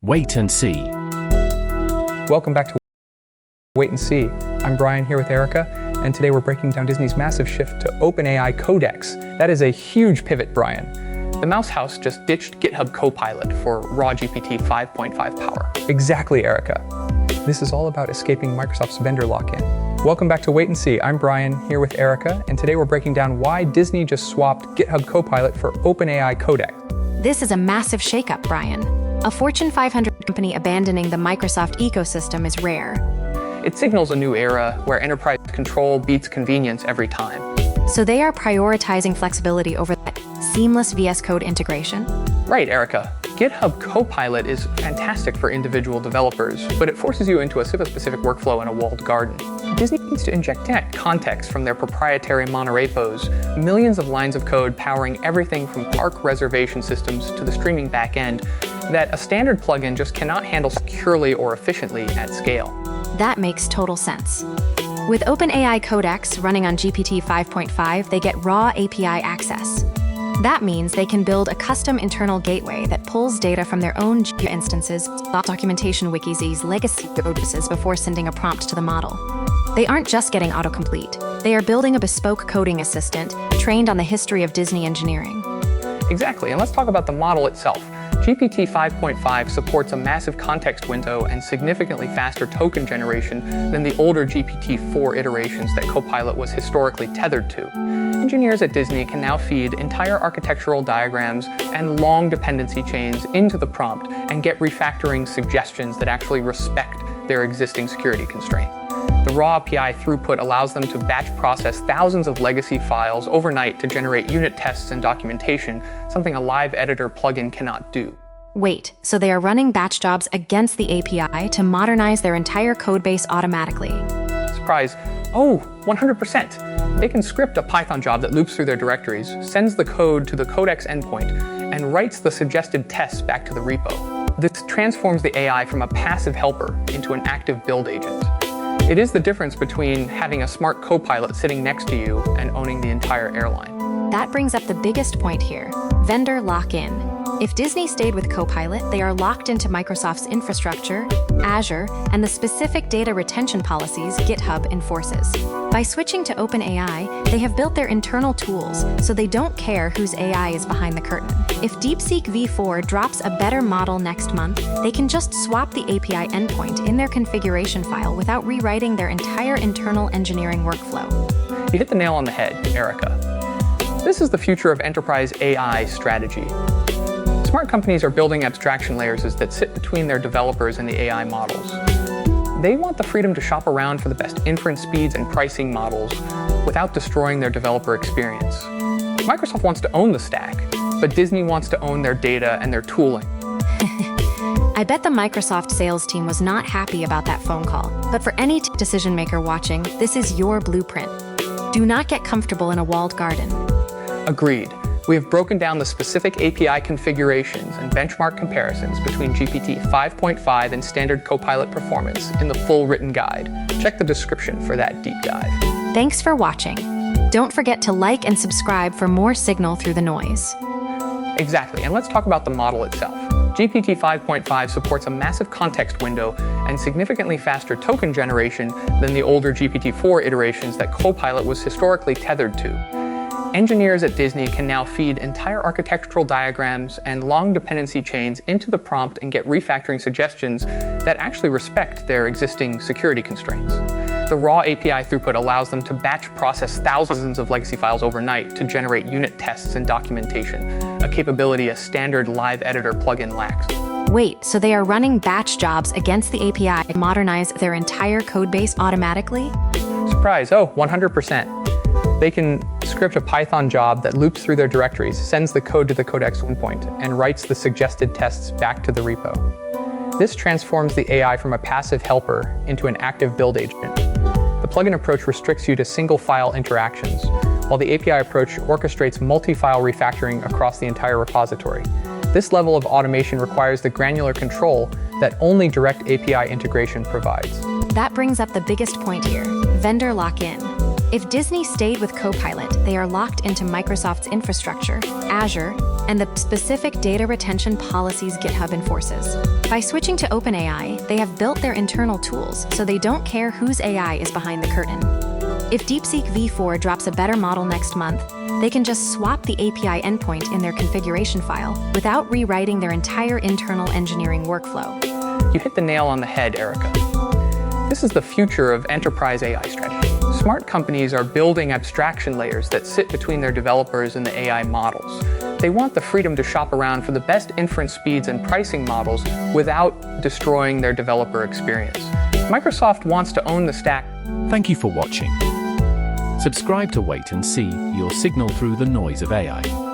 Wait and see. Welcome back to Wait and See. I'm Brian here with Erica, and today we're breaking down Disney's massive shift to OpenAI Codex. That is a huge pivot, Brian. The Mouse House just ditched GitHub Copilot for raw GPT 5.5 power. Exactly, Erica. This is all about escaping Microsoft's vendor lock-in. Welcome back to Wait and See. I'm Brian here with Erica, and today we're breaking down why Disney just swapped GitHub Copilot for OpenAI Codex. This is a massive shakeup, Brian. A Fortune 500 company abandoning the Microsoft ecosystem is rare. It signals a new era where enterprise control beats convenience every time. So they are prioritizing flexibility over that seamless VS Code integration? Right, Erica. GitHub Copilot is fantastic for individual developers, but it forces you into a specific workflow in a walled garden. Disney needs to inject context from their proprietary monorepos, millions of lines of code powering everything from park reservation systems to the streaming backend that a standard plugin just cannot handle securely or efficiently at scale. That makes total sense. With OpenAI Codex running on GPT 5.5, they get raw API access. That means they can build a custom internal gateway that pulls data from their own instances, documentation wikis, legacy codebases before sending a prompt to the model. They aren't just getting autocomplete. They are building a bespoke coding assistant trained on the history of Disney engineering. Exactly, and let's talk about the model itself. GPT 5.5 supports a massive context window and significantly faster token generation than the older GPT-4 iterations that Copilot was historically tethered to. Engineers at Disney can now feed entire architectural diagrams and long dependency chains into the prompt and get refactoring suggestions that actually respect their existing security constraint. The raw API throughput allows them to batch process thousands of legacy files overnight to generate unit tests and documentation, something a live editor plugin cannot do. Wait, so they are running batch jobs against the API to modernize their entire codebase automatically? Surprise. Oh, 100%. They can script a Python job that loops through their directories, sends the code to the Codex endpoint, and writes the suggested tests back to the repo. This transforms the AI from a passive helper into an active build agent. It is the difference between having a smart Copilot sitting next to you and owning the entire airline. That brings up the biggest point here, vendor lock-in. If Disney stayed with Copilot, they are locked into Microsoft's infrastructure, Azure, and the specific data retention policies GitHub enforces. By switching to OpenAI, they have built their internal tools, so they don't care whose AI is behind the curtain. If DeepSeek V4 drops a better model next month, they can just swap the API endpoint in their configuration file without rewriting their entire internal engineering workflow. You hit the nail on the head, Erica. This is the future of enterprise AI strategy. Smart companies are building abstraction layers that sit between their developers and the AI models. They want the freedom to shop around for the best inference speeds and pricing models without destroying their developer experience. Microsoft wants to own the stack, but Disney wants to own their data and their tooling. I bet the Microsoft sales team was not happy about that phone call, but for any decision maker watching, this is your blueprint. Do not get comfortable in a walled garden. Agreed. We have broken down the specific API configurations and benchmark comparisons between GPT 5.5 and standard Copilot performance in the full written guide. Check the description for that deep dive. Thanks for watching. Don't forget to like and subscribe for more signal through the noise. Exactly, and let's talk about the model itself. GPT 5.5 supports a massive context window and significantly faster token generation than the older GPT-4 iterations that Copilot was historically tethered to. Engineers at Disney can now feed entire architectural diagrams and long dependency chains into the prompt and get refactoring suggestions that actually respect their existing security constraints. The raw API throughput allows them to batch process thousands of legacy files overnight to generate unit tests and documentation, a capability a standard live editor plugin lacks. Wait, so they are running batch jobs against the API to modernize their entire codebase automatically? Surprise, oh, 100%. They can script a Python job that loops through their directories, sends the code to the Codex endpoint, and writes the suggested tests back to the repo. This transforms the AI from a passive helper into an active build agent. The plugin approach restricts you to single file interactions, while the API approach orchestrates multi-file refactoring across the entire repository. This level of automation requires the granular control that only direct API integration provides. That brings up the biggest point here, vendor lock-in. If Disney stayed with Copilot, they are locked into Microsoft's infrastructure, Azure, and the specific data retention policies GitHub enforces. By switching to OpenAI, they have built their internal tools so they don't care whose AI is behind the curtain. If DeepSeek V4 drops a better model next month, they can just swap the API endpoint in their configuration file without rewriting their entire internal engineering workflow. You hit the nail on the head, Erica. This is the future of enterprise AI strategy. Smart companies are building abstraction layers that sit between their developers and the AI models. They want the freedom to shop around for the best inference speeds and pricing models without destroying their developer experience. Microsoft wants to own the stack. Thank you for watching. Subscribe to Wait and See, your signal through the noise of AI.